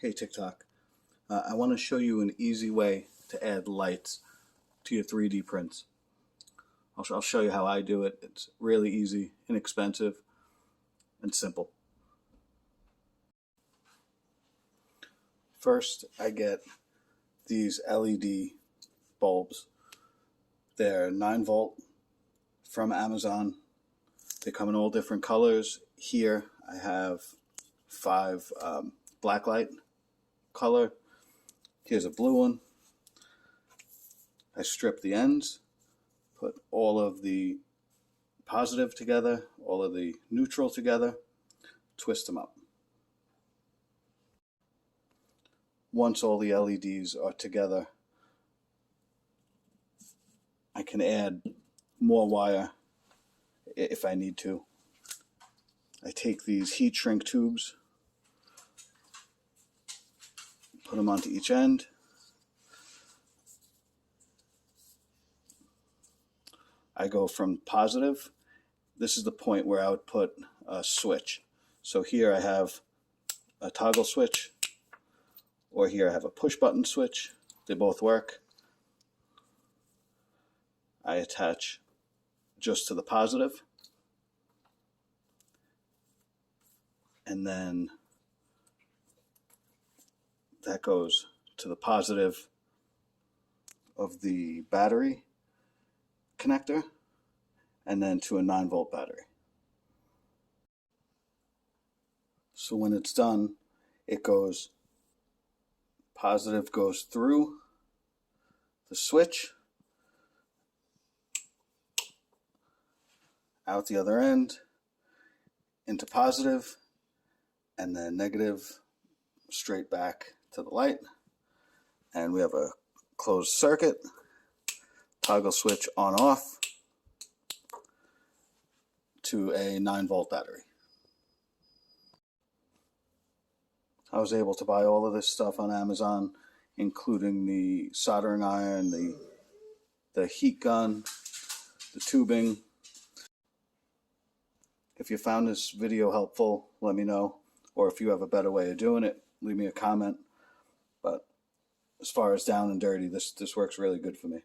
Hey TikTok, I want to show you an easy way to add lights to your 3D prints. I'll show you how I do it. It's really easy, inexpensive, and simple. First, I get these LED bulbs. They're 9 volt from Amazon. They come in all different colors. Here I have 5 blacklight color. Here's a blue one. I strip the ends, put all of the positive together, all of the neutral together, twist them up. Once all the LEDs are together, I can add more wire if I need to. I take these heat shrink tubes, put them onto each end. I go from positive. This is the point where I would put a switch. So here I have a toggle switch, or here I have a push button switch. They both work. I attach just to the positive, and then that goes to the positive of the battery connector, and then to a 9 volt battery. So when it's done, it goes, positive goes through the switch, out the other end, into positive, and then negative straight back to the light. And we have a closed circuit, toggle switch on off to a 9 volt battery. I was able to buy all of this stuff on Amazon, including the soldering iron, the heat gun, the tubing. If you found this video helpful, let me know. Or if you have a better way of doing it, leave me a comment. But as far as down and dirty, this works really good for me.